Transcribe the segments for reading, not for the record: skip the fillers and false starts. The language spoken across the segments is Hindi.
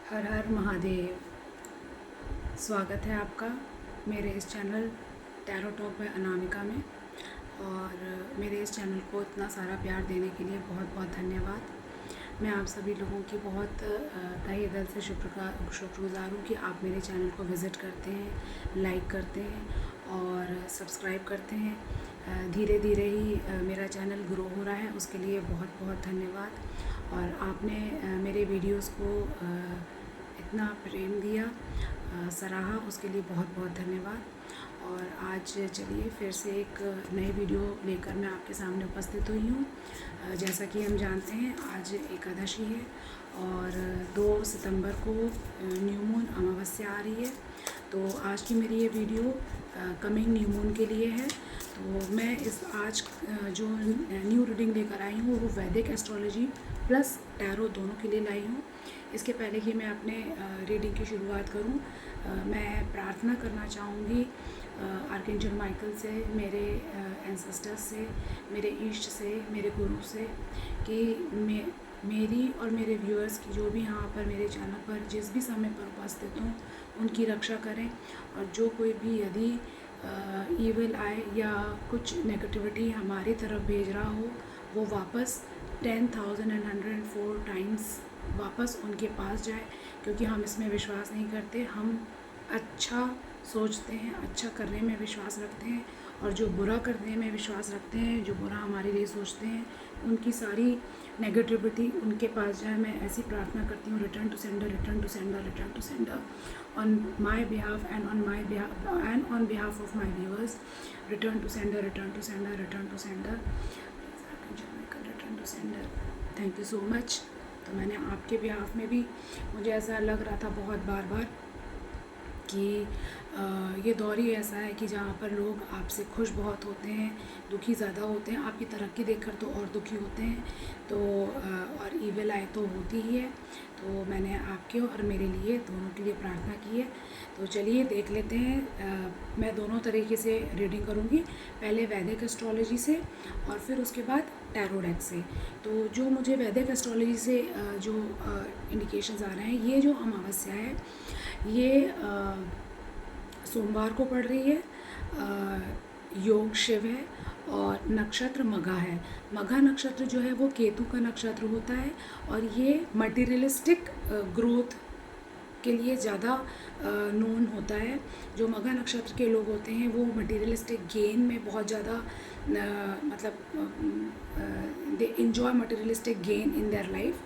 हर हर महादेव। स्वागत है आपका मेरे इस channel tarot talk bye Anamika में। और मेरे इस चैनल को इतना सारा प्यार देने के लिए बहुत बहुत धन्यवाद। मैं आप सभी लोगों की बहुत तहे दिल से शुक्रगुज़ार हूँ कि आप मेरे चैनल को विज़िट करते हैं, लाइक करते हैं और सब्सक्राइब करते हैं। धीरे धीरे ही मेरा चैनल ग्रो हो रहा है, उसके लिए बहुत बहुत धन्यवाद। और आपने मेरे वीडियोस को इतना प्रेम दिया, सराहा, उसके लिए बहुत बहुत धन्यवाद। और आज चलिए फिर से एक नई वीडियो लेकर मैं आपके सामने उपस्थित हुई हूँ। जैसा कि हम जानते हैं आज एकादशी है और 2 सितंबर को न्यू मून अमावस्या आ रही है। तो आज की मेरी ये वीडियो कमिंग न्यू मून के लिए है। तो मैं इस आज जो न्यू रीडिंग लेकर आई हूँ वो वैदिक एस्ट्रोलॉजी प्लस टैरो दोनों के लिए लाई हूँ। इसके पहले कि मैं अपने रीडिंग की शुरुआत करूँ, मैं प्रार्थना करना चाहूँगी आर्कएंजल माइकल से, मेरे एंसेस्टर्स से, मेरे इष्ट से, मेरे गुरु से कि मेरी और मेरे व्यूअर्स की जो भी यहाँ पर मेरे चैनल पर जिस भी समय पर उपस्थित हों उनकी रक्षा करें। और जो कोई भी यदि ईविल आए या कुछ नेगेटिविटी हमारी तरफ भेज रहा हो वो वापस 10,104 टाइम्स वापस उनके पास जाए, क्योंकि हम इसमें विश्वास नहीं करते। हम अच्छा सोचते हैं, अच्छा करने में विश्वास रखते हैं, और जो बुरा करने में विश्वास रखते हैं, जो बुरा हमारे लिए सोचते हैं, उनकी सारी नेगेटिविटी उनके पास जाए। मैं ऐसी प्रार्थना करती हूँ, return to sender, return to sender, return to sender on my behalf and on behalf of my viewers. Return to sender, return to sender, return to sender, return to sender. Thank you so much. तो मैंने आपके बिहाफ में भी, मुझे ऐसा लग रहा था बहुत बार कि ये दौर ही ऐसा है कि जहाँ पर लोग आपसे खुश बहुत होते हैं, दुखी ज़्यादा होते हैं। आपकी तरक्की देखकर तो और दुखी होते हैं। तो और ईविल आए तो होती ही है। तो मैंने आपके और मेरे लिए दोनों के लिए प्रार्थना की है। तो चलिए देख लेते हैं। मैं दोनों तरीके से रीडिंग करूँगी, पहले वैदिक एस्ट्रोलॉजी से और फिर उसके बाद टैरो डेक से। तो जो मुझे वैदिक एस्ट्रोलॉजी से जो इंडिकेशंस आ रहे हैं, ये जो अमावस्या है ये सोमवार को पड़ रही है। योग शिव है और नक्षत्र मघा है। मघा नक्षत्र जो है वो केतु का नक्षत्र होता है और ये मटीरियलिस्टिक ग्रोथ के लिए ज़्यादा नोन होता है। जो मघा नक्षत्र के लोग होते हैं वो मटीरियलिस्टिक गेन में बहुत ज़्यादा they enjoy materialistic gain in their life.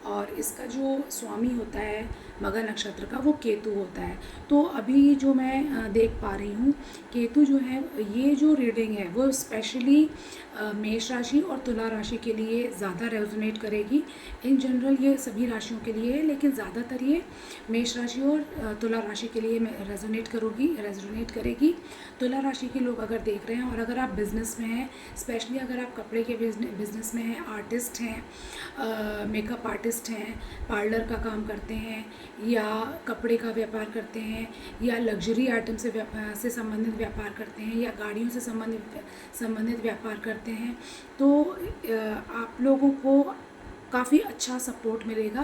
और इसका जो स्वामी होता है मघा नक्षत्र का वो केतु होता है। तो अभी जो मैं देख पा रही हूँ, केतु जो है, ये जो रीडिंग है वो स्पेशली मेष राशि और तुला राशि के लिए ज़्यादा रेजोनेट करेगी। इन जनरल ये सभी राशियों के लिए है, लेकिन ज़्यादातर ये मेष राशि और तुला राशि के लिए रेजोनेट करेगी। तुला राशि के लोग अगर देख रहे हैं और अगर आप बिज़नेस में हैं, स्पेशली अगर आप कपड़े के बिज़नेस में हैं, आर्टिस्ट हैं, मेकअप आर्टिस्ट हैं, पार्लर का काम करते हैं या कपड़े का व्यापार करते हैं या लग्जरी आइटम से संबंधित व्यापार करते हैं या गाड़ियों से संबंधित व्यापार करते हैं, तो आप लोगों को काफ़ी अच्छा सपोर्ट मिलेगा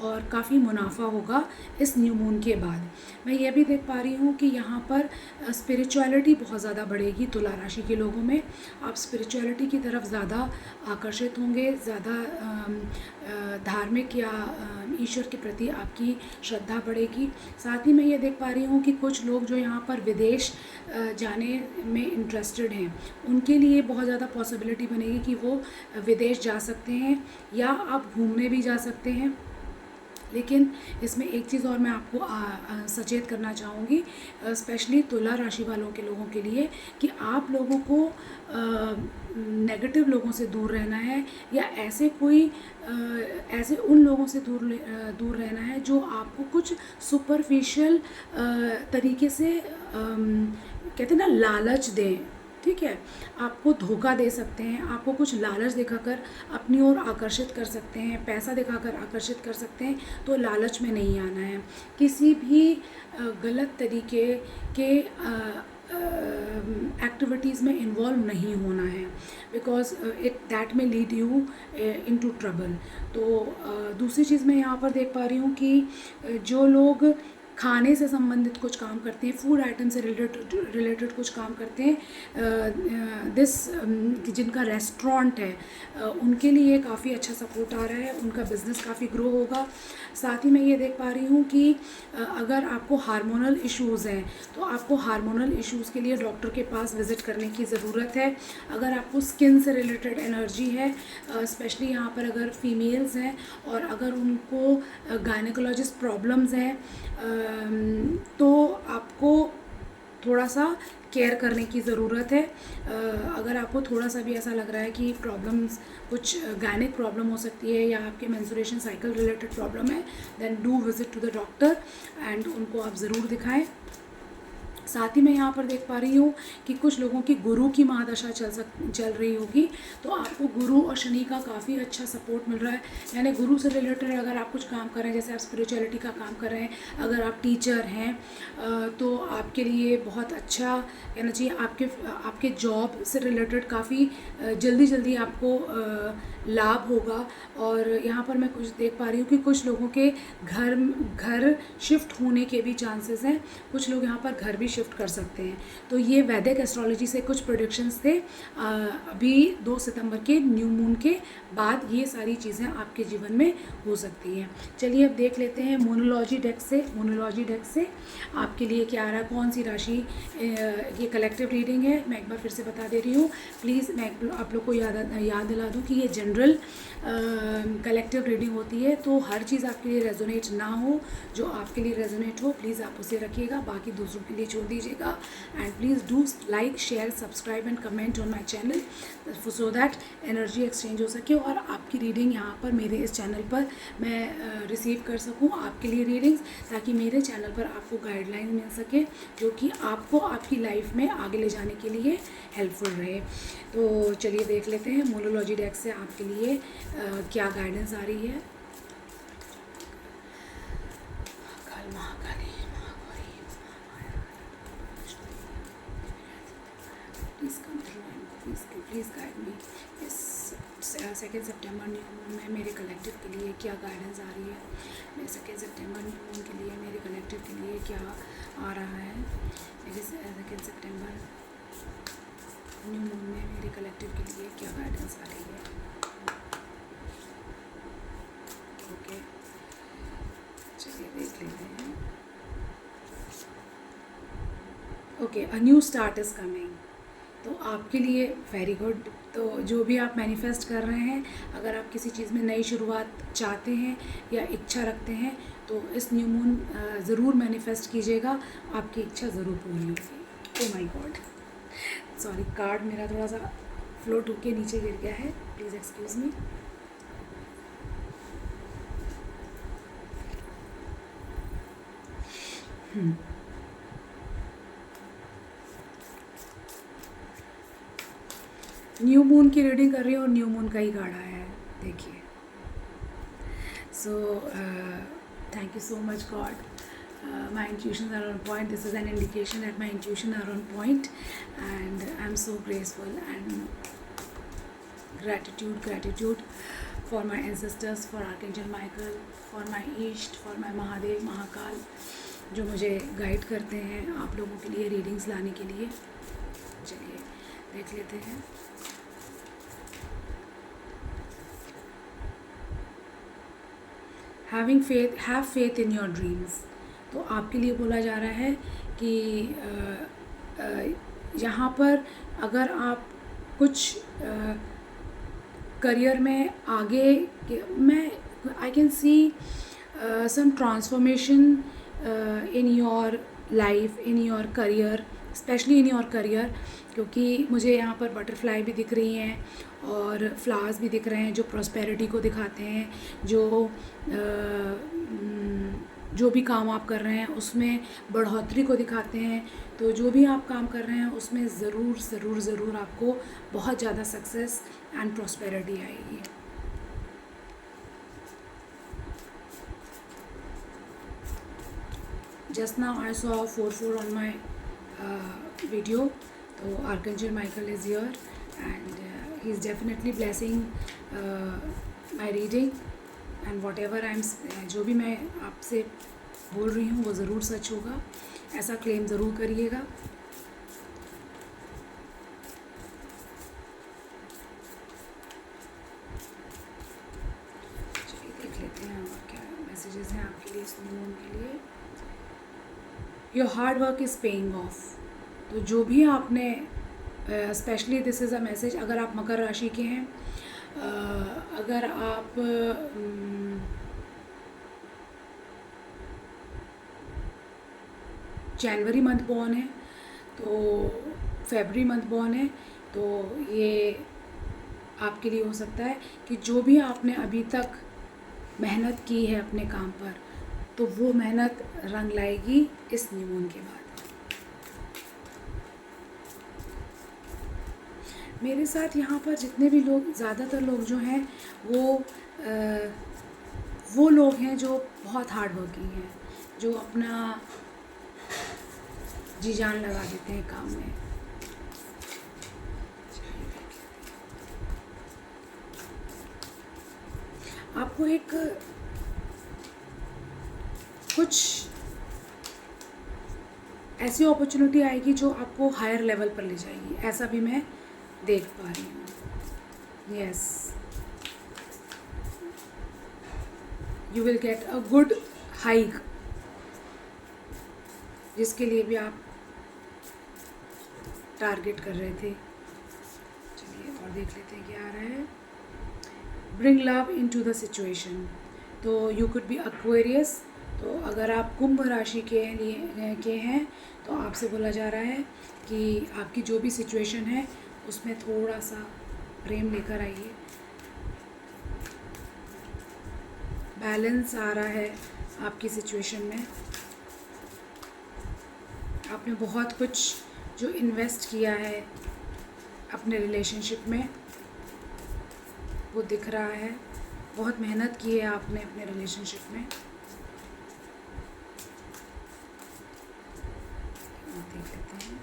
और काफ़ी मुनाफा होगा इस न्यू मून के बाद। मैं ये भी देख पा रही हूँ कि यहाँ पर स्पिरिचुअलिटी बहुत ज़्यादा बढ़ेगी तुला राशि के लोगों में। आप स्पिरिचुअलिटी की तरफ ज़्यादा आकर्षित होंगे, ज़्यादा धार्मिक या ईश्वर के प्रति आपकी श्रद्धा बढ़ेगी। साथ ही मैं ये देख पा रही हूँ कि कुछ लोग जो यहाँ पर विदेश जाने में इंटरेस्टेड हैं, उनके लिए बहुत ज़्यादा पॉसिबिलिटी बनेगी कि वो विदेश जा सकते हैं या आप घूमने भी जा सकते हैं। लेकिन इसमें एक चीज़ और मैं आपको सचेत करना चाहूँगी, स्पेशली तुला राशि वालों के लोगों के लिए, कि आप लोगों को नेगेटिव लोगों से दूर रहना है या ऐसे उन लोगों से दूर रहना है जो आपको कुछ सुपरफिशियल तरीके से कहते हैं ना, लालच दें। ठीक है, आपको धोखा दे सकते हैं, आपको कुछ लालच दिखाकर अपनी ओर आकर्षित कर सकते हैं, पैसा दिखाकर आकर्षित कर सकते हैं। तो लालच में नहीं आना है। किसी भी गलत तरीके के एक्टिविटीज़ में इन्वॉल्व नहीं होना है, बिकॉज इट दैट में lead you into trouble. तो दूसरी चीज़ मैं यहाँ पर देख पा रही हूँ कि जो लोग खाने से संबंधित कुछ काम करते हैं, फूड आइटम से रिलेटेड कुछ काम करते हैं, जिनका रेस्टोरेंट है, उनके लिए काफ़ी अच्छा सपोर्ट आ रहा है, उनका बिज़नेस काफ़ी ग्रो होगा। साथ ही मैं ये देख पा रही हूँ कि अगर आपको हार्मोनल इश्यूज़ हैं तो आपको हार्मोनल इश्यूज़ के लिए डॉक्टर के पास विज़िट करने की ज़रूरत है। अगर आपको स्किन से रिलेटेड एनर्जी है, स्पेशली यहाँ पर अगर फीमेल्स हैं और अगर उनको गायनेकोलॉजिस्ट प्रॉब्लम्स हैं, तो आपको थोड़ा सा केयर करने की ज़रूरत है। अगर आपको थोड़ा सा भी ऐसा लग रहा है कि प्रॉब्लम्स, कुछ गायनिक प्रॉब्लम हो सकती है या आपके मेंस्ट्रुएशन साइकिल रिलेटेड प्रॉब्लम है, then do visit to the doctor and उनको आप ज़रूर दिखाएं। साथ ही मैं यहाँ पर देख पा रही हूँ कि कुछ लोगों की गुरु की महादशा चल रही होगी, तो आपको गुरु और शनि का काफ़ी अच्छा सपोर्ट मिल रहा है। यानी गुरु से रिलेटेड अगर आप कुछ काम कर रहे हैं, जैसे आप स्पिरिचुअलिटी का काम कर रहे हैं, अगर आप टीचर हैं, तो आपके लिए बहुत अच्छा कहना चाहिए। आपके जॉब से रिलेटेड काफ़ी जल्दी आपको लाभ होगा। और यहाँ पर मैं कुछ देख पा रही हूँ कि कुछ लोगों के घर शिफ्ट होने के भी चांसेस हैं, कुछ लोग यहाँ पर घर भी शिफ्ट कर सकते हैं। तो ये वैदिक एस्ट्रोलॉजी से कुछ प्रेडिक्शंस थे। अभी 2 सितंबर के न्यू मून के बाद ये सारी चीज़ें आपके जीवन में हो सकती हैं। चलिए अब देख लेते हैं मोनोलॉजी डेक से आपके लिए क्या आ रहा है, कौन सी राशि। ये कलेक्टिव रीडिंग है, मैं एक बार फिर से बता दे रही हूँ। प्लीज़ मैं आप लोग को याद दिला दूँ कि ये जनरल कलेक्टिव रीडिंग होती है, तो हर चीज़ आपके लिए रेजोनेट ना हो। जो आपके लिए रेजोनेट हो प्लीज़ आप उसे रखिएगा, बाकी दूसरों के लिए छोड़ दीजिएगा। And please do like, share, subscribe and comment on my channel so that energy exchange हो सके और आपकी रीडिंग यहाँ पर मेरे इस चैनल पर मैं रिसीव कर सकूँ आपके लिए रीडिंग्स, ताकि मेरे चैनल पर आपको गाइडलाइन मिल सके जो कि आपको आपकी लाइफ में आगे ले जाने के लिए हेल्पफुल रहे। तो चलिए देख लेते हैं मोनोलॉजी डेक से आपके लिए क्या गाइडेंस आ रही है। प्लीज़ गाइड मी इस 2 सितंबर न्यू मून में मेरे कलेक्टिव के लिए क्या गाइडेंस आ रही है। मेरे 2 सितंबर न्यू मून के लिए मेरे कलेक्टिव के लिए क्या आ रहा है। मेरे 2 सितंबर न्यू मून में मेरे कलेक्टिव के लिए क्या गाइडेंस आ रही है। ओके, चलिए देख लेते हैं। Okay, a new start is coming, तो आपके लिए वेरी गुड। तो जो भी आप मैनिफेस्ट कर रहे हैं, अगर आप किसी चीज़ में नई शुरुआत चाहते हैं या इच्छा रखते हैं, तो इस न्यू मून ज़रूर मैनिफेस्ट कीजिएगा, आपकी इच्छा ज़रूर पूरी होगी। Oh my God, sorry, card मेरा थोड़ा सा फ्लोट होके नीचे गिर गया है, please excuse me. New moon की रीडिंग कर रही हूँ और न्यू मून का ही कार्ड आया है, देखिए। So thank you so much God, my intuitions are on point. This is an indication that my intuition are on point, and I'm so grateful and gratitude for my ancestors, for Archangel Michael, for my East, for my Mahadev, Mahakal, जो मुझे गाइड करते हैं आप लोगों के लिए रीडिंग्स लाने के लिए। चलिए देख लेते हैं। Have faith in your dreams, तो आपके लिए बोला जा रहा है कि यहाँ पर अगर आप कुछ करियर में आगे मैं I can see some transformation in your life, in your career, specially in your career, क्योंकि मुझे यहाँ पर बटरफ्लाई भी दिख रही हैं और फ्लावर्स भी दिख रहे हैं जो प्रॉस्पेरिटी को दिखाते हैं। जो भी काम आप कर रहे हैं उसमें बढ़ोतरी को दिखाते हैं। तो जो भी आप काम कर रहे हैं उसमें ज़रूर आपको बहुत ज़्यादा सक्सेस एंड प्रॉस्पेरिटी आएगी। Just now I saw 4 on my video. तो archangel Michael is here and he is definitely blessing my reading and whatever I am, जो भी मैं आपसे बोल रही हूँ वो ज़रूर सच होगा, ऐसा क्लेम ज़रूर करिएगा। चलिए देख लेते हैं और क्या मैसेजेस हैं आपके लिए इस न्यू मून के लिए। Your hard work is paying off. तो जो भी आपने specially this is a message अगर आप मकर राशि के हैं, अगर आप जनवरी मंथ बॉर्न है तो फरवरी मंथ बॉर्न है, तो ये आपके लिए हो सकता है कि जो भी आपने अभी तक मेहनत की है अपने काम पर, तो वो मेहनत रंग लाएगी इस न्यू मून के बाद। मेरे साथ यहाँ पर जितने भी लोग, ज़्यादातर लोग जो हैं वो लोग हैं जो बहुत हार्ड वर्किंग हैं, जो अपना जी जान लगा देते हैं काम में। आपको एक कुछ ऐसी अपॉर्चुनिटी आएगी जो आपको हायर लेवल पर ले जाएगी, ऐसा भी मैं देख पा रही हूँ। Yes, you will get a good hike, जिसके लिए भी आप टारगेट कर रहे थे। चलिए और देख लेते हैं क्या आ रहा है। Bring love into the situation. तो यू कुड बी एक्वेरियस। तो अगर आप कुंभ राशि के हैं तो आपसे बोला जा रहा है कि आपकी जो भी सिचुएशन है उसमें थोड़ा सा प्रेम लेकर आइए। बैलेंस आ रहा है आपकी सिचुएशन में। आपने बहुत कुछ जो इन्वेस्ट किया है अपने रिलेशनशिप में वो दिख रहा है, बहुत मेहनत की है आपने अपने रिलेशनशिप में। देख लेते हैं।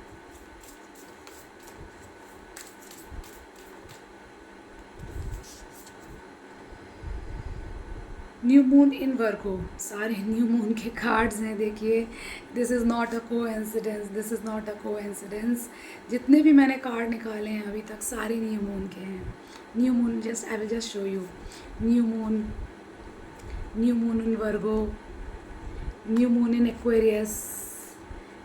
न्यू मून इन वर्गो, सारे न्यू मून के कार्ड्स हैं। देखिए, this is not a coincidence, this is not a coincidence. जितने भी मैंने कार्ड निकाले हैं अभी तक सारे न्यू मून के हैं। New moon, just I will just show you. New moon in Virgo, new moon in Aquarius,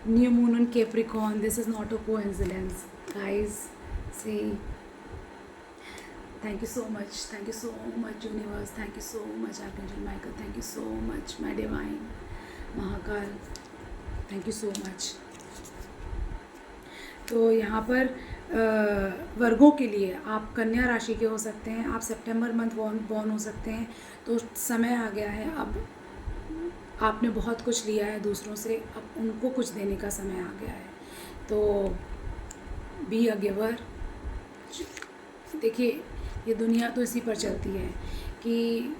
new moon in Capricorn. This is not a coincidence guys. See, thank you so much universe, thank you so much Archangel Michael, thank you so much my divine Mahakal, thank you so much। तो यहाँ पर वर्गों के लिए आप कन्या राशि के हो सकते हैं, आप सितंबर मंथ बॉर्न हो सकते हैं। तो समय आ गया है, अब आपने बहुत कुछ लिया है दूसरों से, अब उनको कुछ देने का समय आ गया है। तो बी अ गिवर। देखिए, ये दुनिया तो इसी पर चलती है कि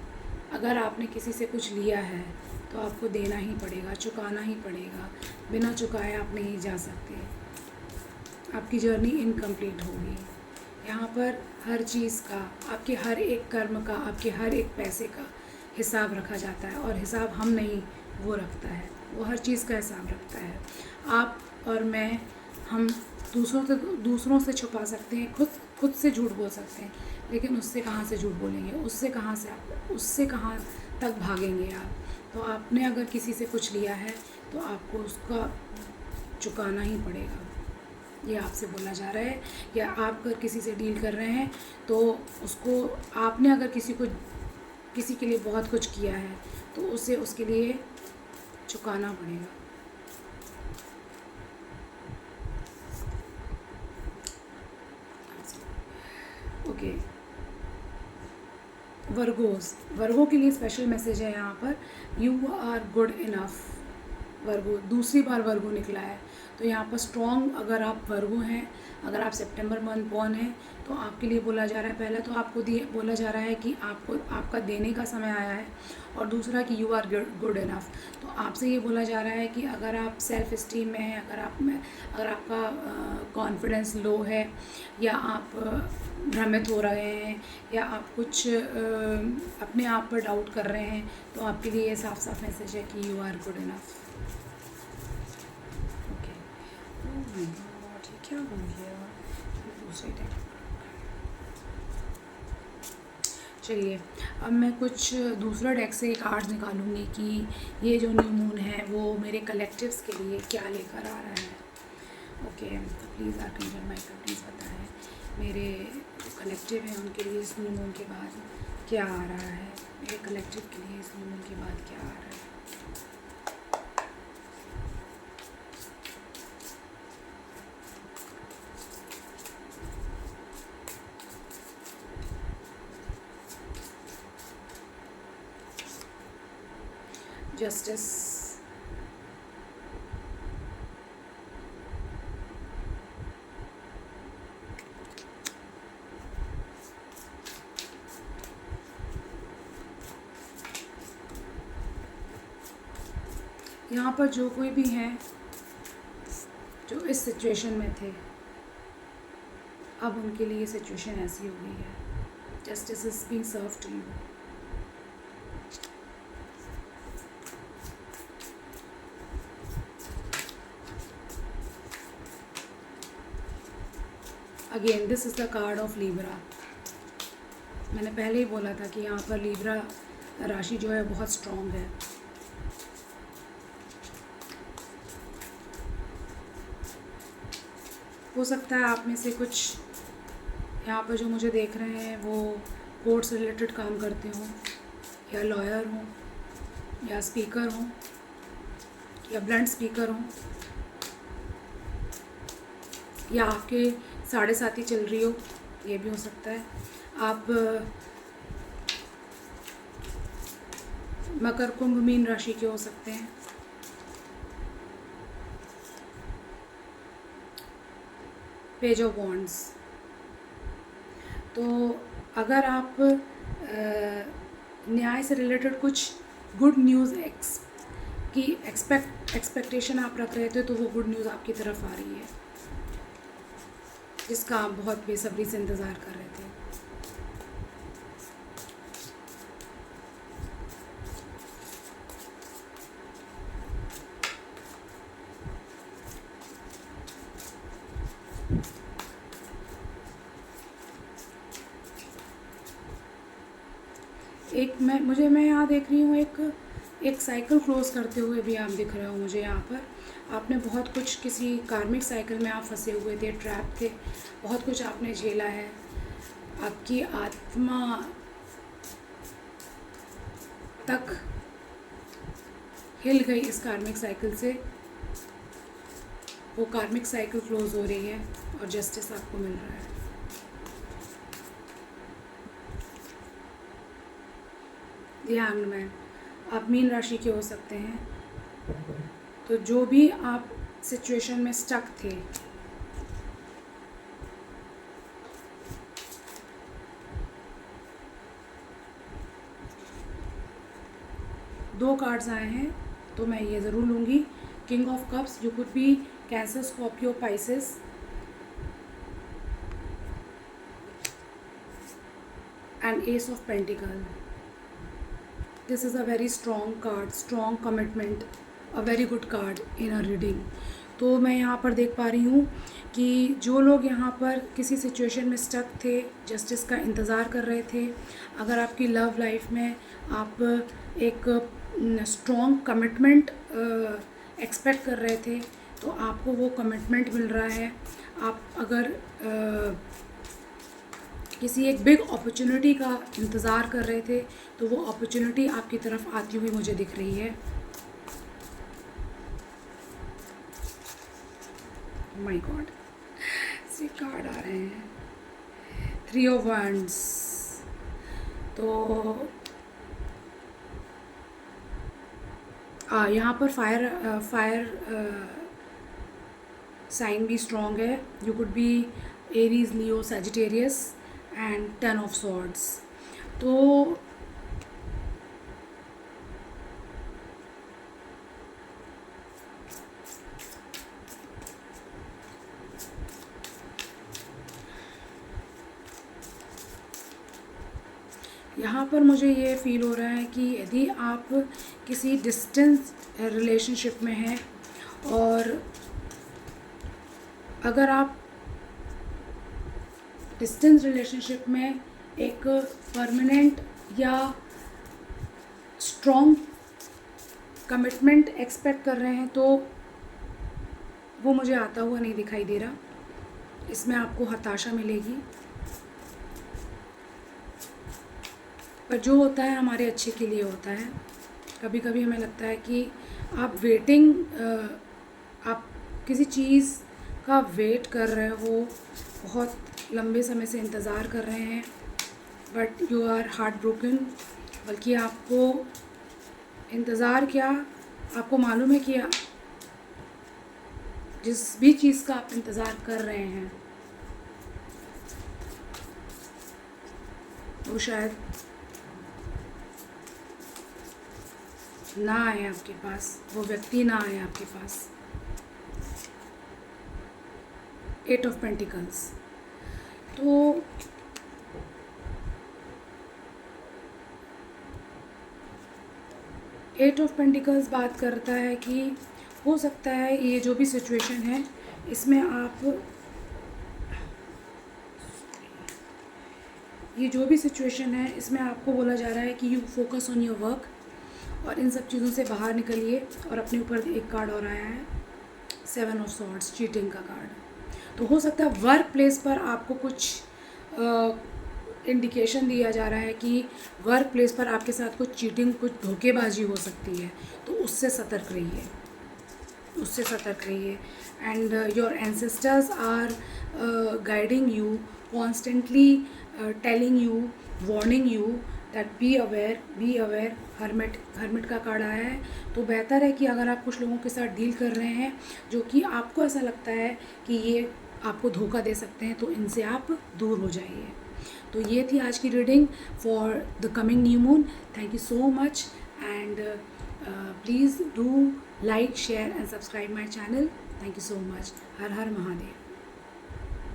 अगर आपने किसी से कुछ लिया है तो आपको देना ही पड़ेगा, चुकाना ही पड़ेगा। बिना चुकाए आप नहीं जा सकते, आपकी जर्नी इनकम्प्लीट होगी। यहाँ पर हर चीज़ का, आपके हर एक कर्म का, आपके हर एक पैसे का हिसाब रखा जाता है, और हिसाब हम नहीं, वो रखता है, वो हर चीज़ का हिसाब रखता है। आप और मैं, हम दूसरों से छुपा सकते हैं, खुद से झूठ बोल सकते हैं, लेकिन उससे कहाँ से झूठ बोलेंगे, उससे कहाँ तक भागेंगे आप। तो आपने अगर किसी से कुछ लिया है तो आपको उसका चुकाना ही पड़ेगा, ये आपसे बोला जा रहा है। या आप अगर किसी से डील कर रहे हैं तो उसको, आपने अगर किसी के लिए बहुत कुछ किया है तो उसे उसके लिए चुकाना पड़ेगा। ओके, वर्गो के लिए स्पेशल मैसेज है यहाँ पर। यू आर गुड इनफ, वर्गो, दूसरी बार वर्गो निकला है। तो यहाँ पर स्ट्रॉन्ग, अगर आप वर्गो हैं, अगर आप सितंबर मंथ बॉर्न हैं, तो आपके लिए बोला जा रहा है, पहला तो आपको बोला जा रहा है कि आपको आपका देने का समय आया है, और दूसरा कि यू आर गुड इनफ। तो आपसे ये बोला जा रहा है कि अगर आप सेल्फ इस्टीम में हैं, अगर आपका कॉन्फिडेंस लो है, या आप भ्रमित हो रहे हैं, या आप कुछ अपने आप पर डाउट कर रहे हैं, तो आपके लिए ये साफ साफ मैसेज है कि you are good enough. Okay, ये क्या हो गया? दूसरे टाइप। चलिए, अब मैं कुछ दूसरा डेक से कार्ड निकालूंगी कि ये जो न्यू मून है वो मेरे कलेक्टिव्स के लिए क्या लेकर आ रहा है। ओके, तो प्लीज़ आर्कएंजल माइकल प्लीज़ बताएं मेरे जो कलेक्टिव हैं उनके लिए इस न्यू मून के बाद क्या आ रहा है, मेरे कलेक्टिव के लिए इस न्यू मून के बाद क्या आ रहा है। जस्टिस, यहाँ पर जो कोई भी हैं जो इस सिचुएशन में थे, अब उनके लिए सिचुएशन ऐसी हो गई है। Justice is being serve to you. Again this is the card of Libra. मैंने पहले ही बोला था कि यहाँ पर लीब्रा राशि जो है बहुत स्ट्रॉन्ग है। हो सकता है आप में से कुछ यहाँ पर जो मुझे देख रहे हैं वो कोर्ट से रिलेटेड काम करते हों, या लॉयर हों, या स्पीकर हों, या ब्लंट स्पीकर हों, या आपके साढ़े साथी चल रही हो, ये भी हो सकता है। आप मकर कुंभ मीन राशि के हो सकते हैं। Page of wands. तो अगर आप न्याय से रिलेटेड कुछ गुड न्यूज़ की एक्सपेक्टेशन आप रख रहे थे, तो वो गुड न्यूज़ आपकी तरफ आ रही है, जिसका आप बहुत बेसब्री से इंतज़ार कर रहे थे। मैं यहाँ देख रही हूँ एक साइकिल क्लोज करते हुए भी आप दिख रहे हो मुझे। यहाँ पर आपने बहुत कुछ, किसी कार्मिक साइकिल में आप फंसे हुए थे, ट्रैप थे, बहुत कुछ आपने झेला है। आपकी आत्मा तक हिल गई इस कार्मिक साइकिल से, वो कार्मिक साइकिल क्लोज हो रही है और जस्टिस आपको मिल रहा है। ध्यान में आप मीन राशि के हो सकते हैं। तो जो भी आप सिचुएशन में स्टक थे, दो कार्ड्स आए हैं तो मैं ये ज़रूर लूँगी। King of cups, you could B cancer, Scorpio, Pisces, and S of pentacle. This is a very strong card, strong commitment, a very good card in a reading. तो मैं यहाँ पर देख पा रही हूँ कि जो लोग यहाँ पर किसी सिचुएशन में स्टक थे, जस्टिस का इंतज़ार कर रहे थे, अगर आपकी लव लाइफ में आप एक स्ट्रॉन्ग कमिटमेंट एक्सपेक्ट कर रहे थे, तो आपको वो कमिटमेंट मिल रहा है। आप अगर किसी एक बिग अपॉर्चुनिटी का इंतज़ार कर रहे थे, तो वो अपॉर्चुनिटी आपकी तरफ आती हुई मुझे दिख रही है। माय गॉड, से कार्ड आ रहे हैं, 3 ऑफ वंड्स। तो यहाँ पर फायर साइन भी स्ट्रॉन्ग है. You could B Aries, Leo, Sagittarius and 10 of swords. तो यहाँ पर मुझे ये फ़ील हो रहा है कि यदि आप किसी डिस्टेंस रिलेशनशिप में हैं और अगर आप डिस्टेंस रिलेशनशिप में एक परमानेंट या स्ट्रॉन्ग कमिटमेंट एक्सपेक्ट कर रहे हैं तो वो मुझे आता हुआ नहीं दिखाई दे रहा. इसमें आपको हताशा मिलेगी, पर जो होता है हमारे अच्छे के लिए होता है. कभी कभी हमें लगता है कि आप किसी चीज़ का वेट कर रहे हो, बहुत लंबे समय से इंतज़ार कर रहे हैं, but you are heart broken. बल्कि आपको इंतज़ार क्या, आपको मालूम है कि जिस भी चीज़ का आप इंतज़ार कर रहे हैं वो शायद ना आए आपके पास, वो व्यक्ति ना आए आपके पास. 8 ऑफ पेंटिकल्स. तो एट ऑफ पेंटिकल्स बात करता है कि हो सकता है ये जो भी सिचुएशन है इसमें आपको बोला जा रहा है कि you focus on your work और इन सब चीज़ों से बाहर निकलिए. और अपने ऊपर एक कार्ड और आया है 7 ऑफ सॉर्ड्स, चीटिंग का कार्ड. तो हो सकता है वर्क प्लेस पर आपको कुछ इंडिकेशन दिया जा रहा है कि वर्क प्लेस पर आपके साथ कुछ चीटिंग, कुछ धोखेबाजी हो सकती है. तो उससे सतर्क रहिए. And your ancestors are guiding you, constantly telling you, warning you that be aware. Hermit का कार्ड आया है. तो बेहतर है कि अगर आप कुछ लोगों के साथ डील कर रहे हैं जो कि आपको ऐसा लगता है कि ये आपको धोखा दे सकते हैं, तो इनसे आप दूर हो जाइए. तो ये थी आज की reading for the coming new moon. Thank you so much and please do like, share and subscribe my channel. Thank you so much. Her her Mahadev.